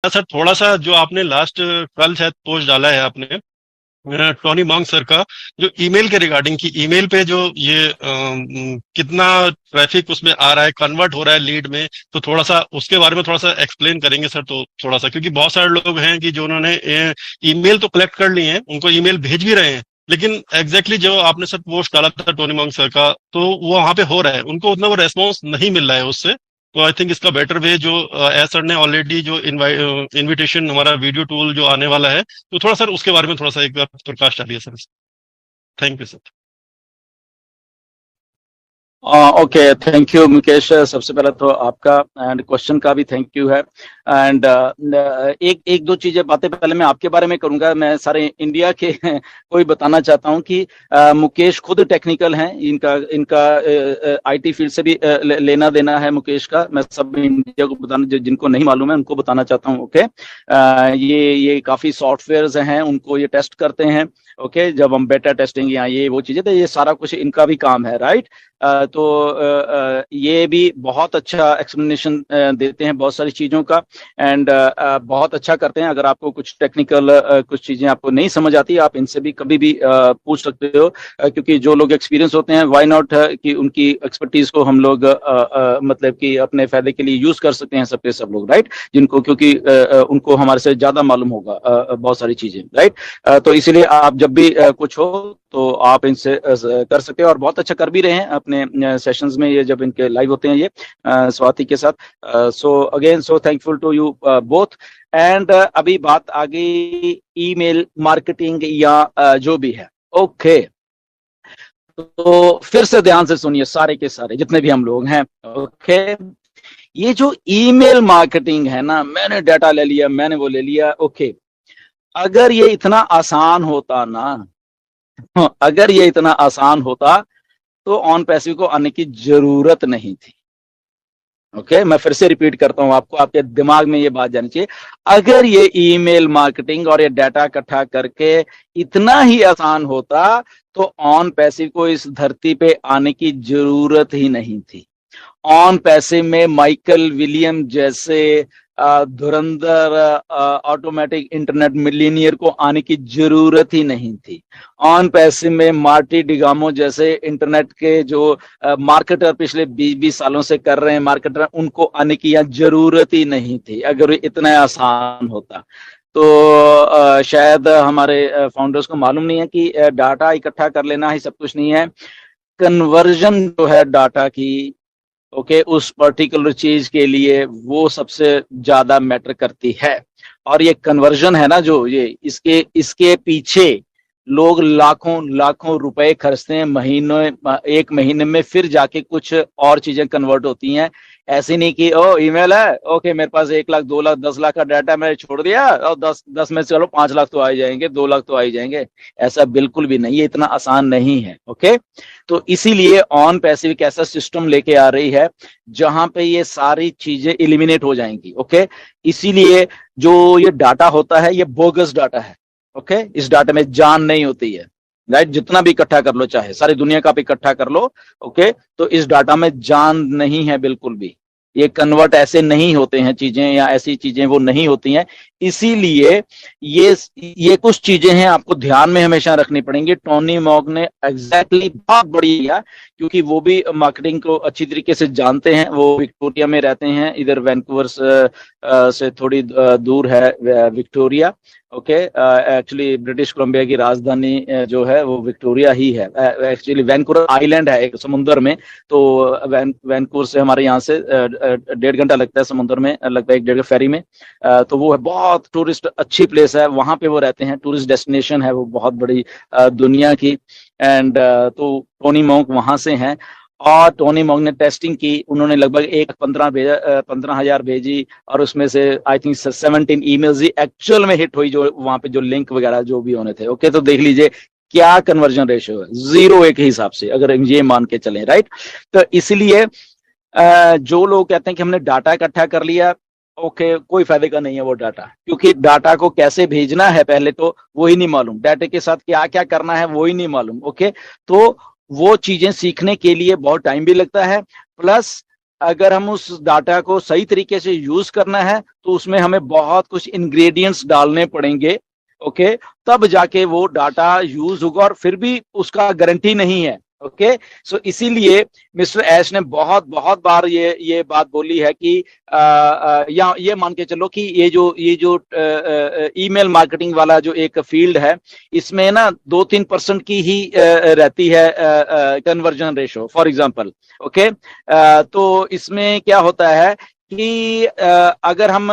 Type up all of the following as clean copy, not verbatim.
Sir थोड़ा सा जो आपने लास्ट कल शायद पोस्ट डाला है आपने टोनी मॉन्ग सर का, जो ईमेल के रिगार्डिंग की ईमेल पे जो ये कितना ट्रैफिक उसमें आ रहा है, कन्वर्ट हो रहा है लीड में, तो थोड़ा सा उसके बारे में थोड़ा सा एक्सप्लेन करेंगे सर? तो थोड़ा सा, क्योंकि बहुत सारे लोग हैं कि जो उन्होंने ईमेल तो कलेक्ट कर लिए हैं, उनको ईमेल भेज भी रहे हैं, लेकिन एग्जैक्टली जो आपने सर पोस्ट डाला था टोनी मॉन्ग सर का, तो वो वहां पे हो रहा है, उनको उतना वो रेस्पॉन्स नहीं मिल रहा है उससे। तो आई थिंक इसका बेटर वे जो एस सर ने ऑलरेडी जो इनविटेशन हमारा वीडियो टूल जो आने वाला है, तो थोड़ा सर उसके बारे में थोड़ा सा एक बार प्रकाश डालिए sir. Thank you sir. Okay, thank you Mukesh. सबसे पहले तो आपका एंड क्वेश्चन का भी थैंक यू है। एंड एक एक दो चीजें बातें पहले मैं आपके बारे में करूंगा। मैं सारे इंडिया के को ही बताना चाहता हूं कि मुकेश खुद टेक्निकल हैं, इनका इनका आईटी फील्ड से भी लेना देना है मुकेश का। मैं सब इंडिया को बताना, जिनको नहीं मालूम है उनको बताना चाहता हूँ। ओके, ये काफी सॉफ्टवेयर्स हैं, उनको ये टेस्ट करते हैं। ओके, जब हम बेटा टेस्टिंग या ये वो चीजें, तो ये सारा कुछ इनका भी काम है, राइट। तो ये भी बहुत अच्छा एक्सप्लेनेशन देते हैं बहुत सारी चीज़ों का। एंड बहुत अच्छा करते हैं। अगर आपको कुछ टेक्निकल कुछ चीज़ें आपको नहीं समझ आती, आप इनसे भी कभी भी पूछ सकते हो, क्योंकि जो लोग एक्सपीरियंस होते हैं, व्हाई नॉट कि उनकी एक्सपर्टीज को हम लोग मतलब कि अपने फायदे के लिए यूज कर सकते हैं, सबके सब लोग, राइट। जिनको, क्योंकि उनको हमारे से ज्यादा मालूम होगा बहुत सारी चीजें, राइट। तो इसीलिए आप जब भी कुछ हो तो आप इनसे कर सकते हो, और बहुत अच्छा कर भी रहे हैं अपने सेशंस में, ये जब इनके लाइव होते हैं ये स्वाति के साथ। So again, so thankful to you both. And अभी बात आ गई ईमेल मार्केटिंग या जो भी है। ओके, तो फिर से ध्यान से सुनिए सारे के सारे जितने भी हम लोग हैं। ओके, ये जो ईमेल मार्केटिंग है ना, मैंने डाटा ले लिया, मैंने वो ले लिया। ओके, अगर ये इतना आसान होता ना, अगर ये इतना आसान होता तो ऑन पैसिव को आने की जरूरत नहीं थी। ओके, मैं फिर से रिपीट करता हूं आपको, आपके दिमाग में ये बात जानी चाहिए। अगर ये ईमेल मार्केटिंग और ये डाटा इकट्ठा करके इतना ही आसान होता तो ऑन पैसिव को इस धरती पे आने की जरूरत ही नहीं थी। ऑन पैसिव में माइकल विलियम जैसे धुरंधर ऑटोमेटिक इंटरनेट मिलीनियर को आने की जरूरत ही नहीं थी। ऑन पैसिव में मार्टी डिगामो जैसे इंटरनेट के जो मार्केटर पिछले 20-20 सालों से कर रहे हैं मार्केटर, उनको आने की यहाँ जरूरत ही नहीं थी अगर इतना आसान होता। तो शायद हमारे फाउंडर्स को मालूम नहीं है कि डाटा इकट्ठा कर लेना ही सब कुछ नहीं है। कन्वर्जन जो है डाटा की, ओके, उस पर्टिकुलर चीज के लिए वो सबसे ज्यादा मैटर करती है। और ये कन्वर्जन है ना, जो ये इसके इसके पीछे लोग लाखों लाखों रुपए खर्चते हैं महीनों, एक महीने में, फिर जाके कुछ और चीजें कन्वर्ट होती हैं। ऐसे नहीं कि ओ ईमेल है, ओके मेरे पास 1 लाख 2 लाख 10 लाख का डाटा मैंने छोड़ दिया और 10 में से चलो 5 लाख तो आ ही जाएंगे, 2 लाख तो आ ही जाएंगे। ऐसा बिल्कुल भी नहीं, ये इतना आसान नहीं है। ओके, तो इसीलिए ऑन पैसिव एक ऐसा सिस्टम लेके आ रही है जहां पे ये सारी चीजें एलिमिनेट हो जाएंगी। ओके, इसीलिए जो ये डाटा होता है ये बोगस डाटा है। ओके, इस डाटा में जान नहीं होती है, राइट। जितना भी इकट्ठा कर लो, चाहे सारी दुनिया का भी इकट्ठा कर लो, ओके, तो इस डाटा में जान नहीं है बिल्कुल भी। ये कन्वर्ट ऐसे नहीं होते हैं चीजें, या ऐसी चीजें वो नहीं होती हैं। इसीलिए ये कुछ चीजें हैं आपको ध्यान में हमेशा रखनी पड़ेंगी। टोनी मॉग ने एग्जैक्टली बहुत बढ़िया, क्योंकि वो भी मार्केटिंग को अच्छी तरीके से जानते हैं। वो विक्टोरिया में रहते हैं, इधर वैंकूवर से थोड़ी दूर है Victoria. Okay, actually British Columbia की राजधानी जो है वो विक्टोरिया ही है। एक्चुअली वैंकूवर आइलैंड है एक समुद्र में, तो वैंकूवर से हमारे यहाँ से 1.5 घंटा लगता है समुद्र में, लगता है 1 डेढ़ फेरी में। तो वो है बहुत टूरिस्ट अच्छी प्लेस है, वहां पे वो रहते हैं, टूरिस्ट डेस्टिनेशन है वो बहुत बड़ी दुनिया की। एंड तो टोनी मॉग वहां से हैं, और टोनी मॉग ने टेस्टिंग की। उन्होंने लगभग 15,000 भेजी, और उसमें से I think 17 emails he actual में हिट हुई, जो वहां पे जो लिंक वगैरह जो भी होने थे। ओके, तो देख लीजिए क्या कन्वर्जन रेशियो है, 0-1 के हिसाब से, अगर ये मान के चलें, राइट। तो इसलिए जो लोग कहते हैं कि हमने डाटा इकट्ठा कर लिया, ओके, कोई फायदे का नहीं है वो डाटा, क्योंकि डाटा को कैसे भेजना है पहले तो वो ही नहीं मालूम, डाटा के साथ क्या क्या करना है वो ही नहीं मालूम। ओके, तो वो चीजें सीखने के लिए बहुत टाइम भी लगता है, प्लस अगर हम उस डाटा को सही तरीके से यूज करना है तो उसमें हमें बहुत कुछ इंग्रेडिएंट्स डालने पड़ेंगे। ओके, तब जाके वो डाटा यूज होगा, और फिर भी उसका गारंटी नहीं है। ओके, सो इसीलिए मिस्टर ऐश ने बहुत बहुत बार ये बात बोली है कि या ये मान के चलो कि ये जो ईमेल मार्केटिंग वाला जो एक फील्ड है, इसमें ना 2-3% की ही रहती है conversion ratio, for example. Okay, तो इसमें क्या होता है कि अगर हम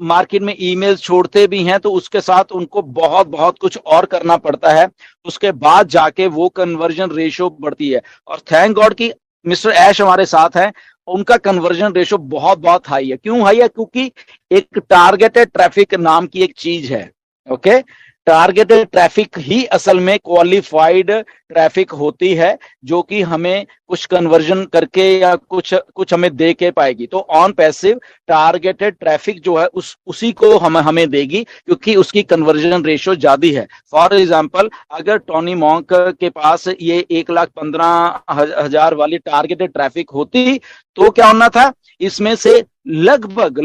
मार्केट में ईमेल छोड़ते भी हैं तो उसके साथ उनको बहुत बहुत कुछ और करना पड़ता है, उसके बाद जाके वो कन्वर्जन रेशो बढ़ती है। और थैंक गॉड कि मिस्टर ऐश हमारे साथ हैं, उनका कन्वर्जन रेशो बहुत बहुत हाई है। क्यों हाई है? क्योंकि एक टारगेटेड ट्रैफिक नाम की एक चीज है। ओके, टारगेटेड ट्रैफिक ही असल में क्वालिफाइड ट्रैफिक होती है, जो कि हमें कुछ कन्वर्जन करके या कुछ हमें दे के पाएगी। तो ऑन पैसिव टारगेटेड ट्रैफिक जो है उसी को हमें देगी, क्योंकि उसकी कन्वर्जन रेशो ज्यादा है। फॉर एग्जांपल, अगर टोनी मॉन्क के पास ये 1,15,000 वाली टारगेटेड ट्रैफिक होती तो क्या होना था, इसमें से लगभग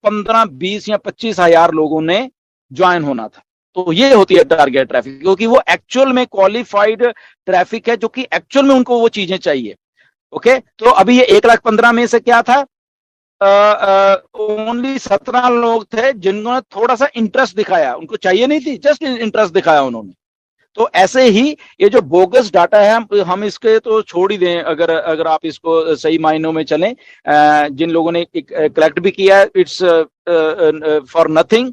15, 20 या 25,000 लोगों ने ज्वाइन होना था। तो ये होती है टारगेट ट्रैफिक, क्योंकि वो एक्चुअल में क्वालिफाइड ट्रैफिक है, जो कि एक्चुअल में उनको वो चीजें चाहिए। ओके, तो अभी ये 1,15,000 में से क्या था, ओनली 17 लोग थे जिन्होंने थोड़ा सा इंटरेस्ट दिखाया, उनको चाहिए नहीं थी, जस्ट इंटरेस्ट दिखाया उन्होंने। तो ऐसे ही ये जो बोगस डाटा है, हम इसके तो छोड़ ही दें, अगर आप इसको सही मायनों में चलें। जिन लोगों ने कलेक्ट भी किया है, इट्स फॉर नथिंग,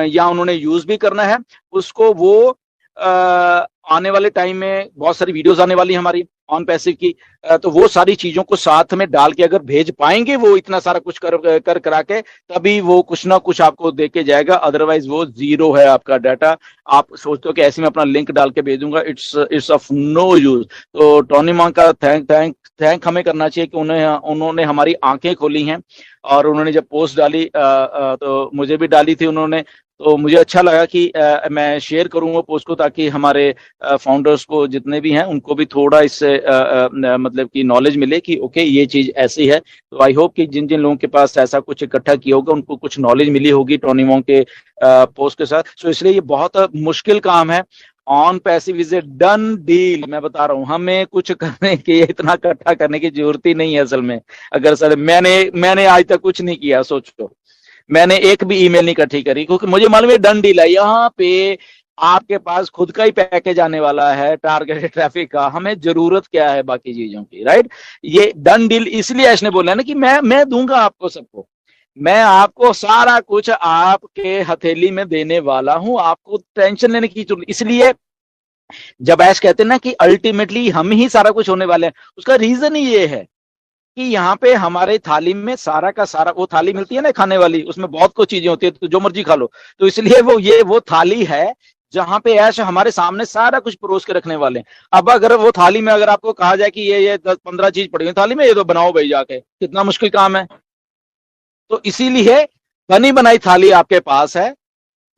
या उन्होंने यूज भी करना है उसको, वो आने वाले टाइम में बहुत सारी वीडियोस आने वाली है हमारी ऑन पैसिव की, तो वो सारी चीजों को साथ में डाल के अगर भेज पाएंगे वो इतना सारा कुछ करा के, तभी वो कुछ ना कुछ आपको दे के जाएगा, अदरवाइज वो जीरो है आपका डाटा। आप सोचते हो कि ऐसे में अपना लिंक डाल के भेजूंगा, इट्स ऑफ नो यूज। तो टोनी मॉन्क का थैंक हमें करना चाहिए कि उन्होंने हमारी आंखें खोली हैं, और उन्होंने जब पोस्ट डाली तो मुझे भी डाली थी उन्होंने, तो मुझे अच्छा लगा कि मैं शेयर करूं वो पोस्ट को, ताकि हमारे फाउंडर्स को जितने भी हैं उनको भी थोड़ा इससे मतलब कि नॉलेज मिले कि ओके ये चीज ऐसी है। तो आई होप कि जिन जिन लोगों के पास ऐसा कुछ इकट्ठा किया होगा उनको कुछ नॉलेज मिली होगी टोनी मॉन्क के पोस्ट के साथ। सो इसलिए ये बहुत मुश्किल काम है। On passive is a done deal, मैं बता रहा हूं, हमें कुछ करने की, इतना इकट्ठा करने की जरूरत ही नहीं है असल में। अगर सर मैंने आज तक कुछ नहीं किया, सोचो मैंने एक भी ईमेल नहीं इकट्ठी करी, क्योंकि मुझे मालूम है डन डील है। यहाँ पे आपके पास खुद का ही पैकेज आने वाला है टारगेटेड ट्रैफिक का, हमें जरूरत क्या है बाकी चीजों की, राइट? ये डन डील इसलिए ऐश ने बोला ना कि मैं दूंगा आपको सबको, मैं आपको सारा कुछ आपके हथेली में देने वाला हूं, आपको टेंशन लेने की जरूरत। इसलिए जब ऐश कहते हैं ना कि अल्टीमेटली हम ही सारा कुछ होने वाले हैं, उसका रीजन ही ये है कि यहाँ पे हमारे थाली में सारा का सारा, वो थाली मिलती है ना खाने वाली, उसमें बहुत कुछ चीजें होती है, तो जो मर्जी खा लो। तो इसलिए वो थाली है जहां पे ऐश हमारे सामने सारा कुछ परोस के रखने वाले हैं। अब अगर वो थाली में अगर आपको कहा जाए कि ये 10-15 चीज पड़ी हुई थाली में, ये तो बनाओ भाई जाके, कितना मुश्किल काम है। तो इसीलिए बनी बनाई थाली आपके पास है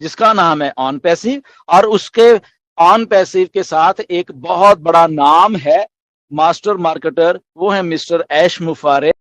जिसका नाम है ऑन पैसिव, और उसके ऑन पैसिव के साथ एक बहुत बड़ा नाम है मास्टर मार्केटर, वो है मिस्टर ऐश मुफारे।